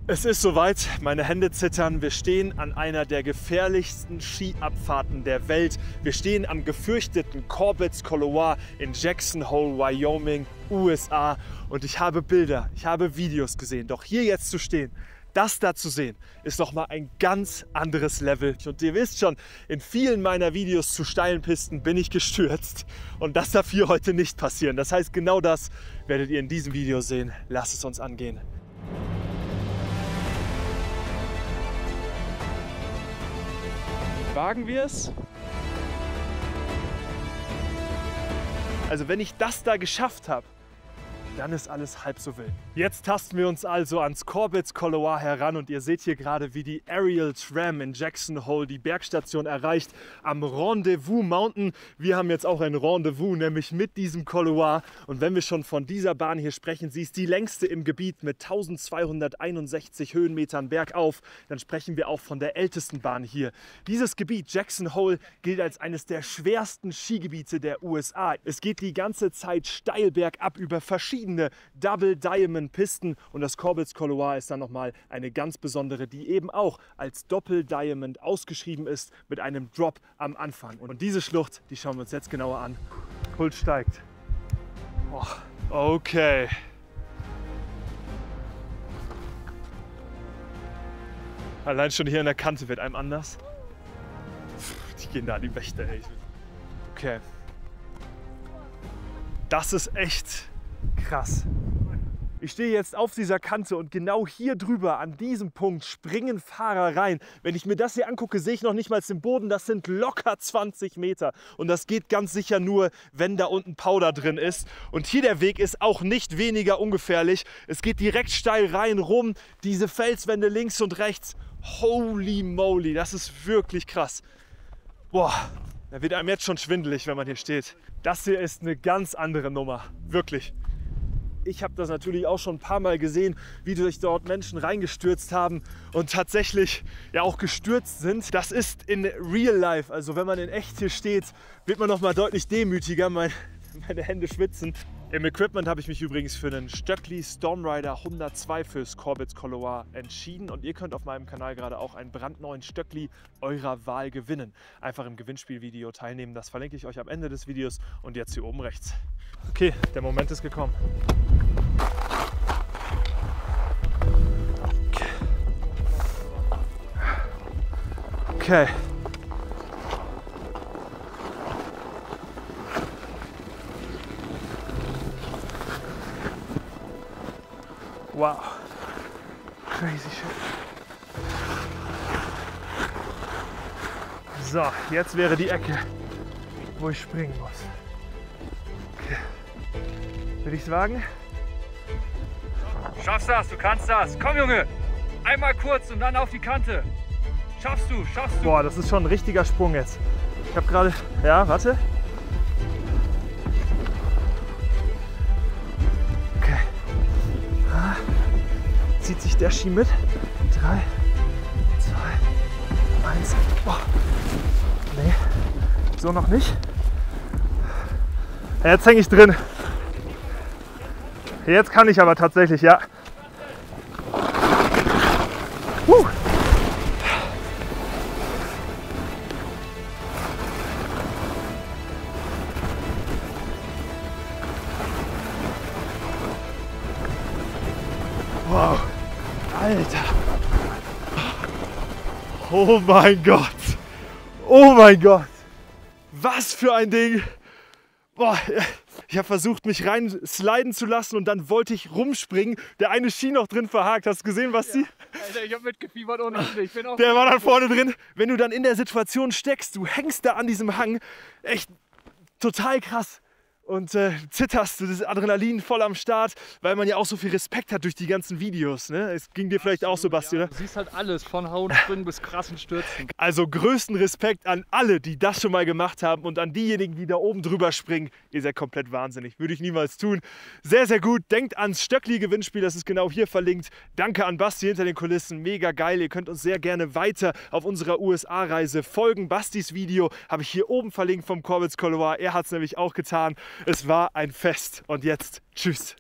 Es ist soweit, meine Hände zittern. Wir stehen an einer der gefährlichsten Skiabfahrten der Welt. Wir stehen am gefürchteten Corbett's Couloir in Jackson Hole, Wyoming, USA. Und ich habe Bilder, ich habe Videos gesehen. Doch hier jetzt zu stehen, das da zu sehen, ist nochmal ein ganz anderes Level. Und ihr wisst schon, in vielen meiner Videos zu steilen Pisten bin ich gestürzt. Und das darf hier heute nicht passieren. Das heißt, genau das werdet ihr in diesem Video sehen. Lasst es uns angehen. Wagen wir es? Also wenn ich das da geschafft habe, dann ist alles halb so wild. Jetzt tasten wir uns also ans Corbett's Couloir heran und ihr seht hier gerade, wie die Aerial Tram in Jackson Hole die Bergstation erreicht am Rendezvous Mountain. Wir haben jetzt auch ein Rendezvous, nämlich mit diesem Couloir. Und wenn wir schon von dieser Bahn hier sprechen, sie ist die längste im Gebiet mit 1261 Höhenmetern bergauf, dann sprechen wir auch von der ältesten Bahn hier. Dieses Gebiet, Jackson Hole, gilt als eines der schwersten Skigebiete der USA. Es geht die ganze Zeit steil bergab über verschiedene Double Diamond Pisten und das Corbett's Couloir ist dann nochmal eine ganz besondere, die eben auch als Doppel Diamond ausgeschrieben ist mit einem Drop am Anfang. Und diese Schlucht, die schauen wir uns jetzt genauer an. Puls steigt. Oh. Okay. Allein schon hier an der Kante wird einem anders. Die gehen da an die Wächter, ey. Okay. Das ist echt krass. Ich stehe jetzt auf dieser Kante und genau hier drüber, an diesem Punkt, springen Fahrer rein. Wenn ich mir das hier angucke, sehe ich noch nicht mal den Boden. Das sind locker 20 Meter. Und das geht ganz sicher nur, wenn da unten Powder drin ist. Und hier der Weg ist auch nicht weniger ungefährlich. Es geht direkt steil rein, rum. Diese Felswände links und rechts. Holy moly, das ist wirklich krass. Boah, da wird einem jetzt schon schwindelig, wenn man hier steht. Das hier ist eine ganz andere Nummer. Wirklich. Ich habe das natürlich auch schon ein paar Mal gesehen, wie sich dort Menschen reingestürzt haben und tatsächlich ja auch gestürzt sind. Das ist in real life, also wenn man in echt hier steht, wird man noch mal deutlich demütiger. Meine Hände schwitzen. Im Equipment habe ich mich übrigens für einen Stöckli Stormrider 102 fürs Corbett's Couloir entschieden und ihr könnt auf meinem Kanal gerade auch einen brandneuen Stöckli eurer Wahl gewinnen. Einfach im Gewinnspielvideo teilnehmen, das verlinke ich euch am Ende des Videos und jetzt hier oben rechts. Okay, der Moment ist gekommen. Okay. Wow. Crazy shit. So, jetzt wäre die Ecke, wo ich springen muss. Okay. Will ich es wagen? Schaffst das, du kannst das. Komm, Junge. Einmal kurz und dann auf die Kante. Schaffst du, schaffst du. Boah, das ist schon ein richtiger Sprung jetzt. Ich habe gerade... Ja, warte. Okay. Zieht sich der Ski mit. 3, 2, 1. Boah. Nee, so noch nicht. Ja, jetzt hänge ich drin. Jetzt kann ich aber tatsächlich, ja. Wow, Alter. Oh mein Gott. Oh mein Gott. Was für ein Ding. Boah, ich habe versucht, mich rein sliden zu lassen und dann wollte ich rumspringen. Der eine Ski noch drin verhakt. Hast du gesehen, Basti? Ja, Alter, ich habe mitgefiebert ohne Ende. Ich bin auch Der war dann vorne drin. Wenn du dann in der Situation steckst, du hängst da an diesem Hang. Echt total krass. Und zitterst, das Adrenalin voll am Start, weil man ja auch so viel Respekt hat durch die ganzen Videos. Ne? Es ging dir vielleicht auch so, Basti, oder? Du siehst halt alles, von Hauensprüngen bis krassen Stürzen. Also größten Respekt an alle, die das schon mal gemacht haben und an diejenigen, die da oben drüber springen. Ihr seid komplett wahnsinnig, würde ich niemals tun. Sehr, sehr gut. Denkt ans Stöckli-Gewinnspiel, das ist genau hier verlinkt. Danke an Basti hinter den Kulissen, mega geil. Ihr könnt uns sehr gerne weiter auf unserer USA-Reise folgen. Bastis Video habe ich hier oben verlinkt vom Corbett's Couloir. Er hat es nämlich auch getan. Es war ein Fest und jetzt tschüss.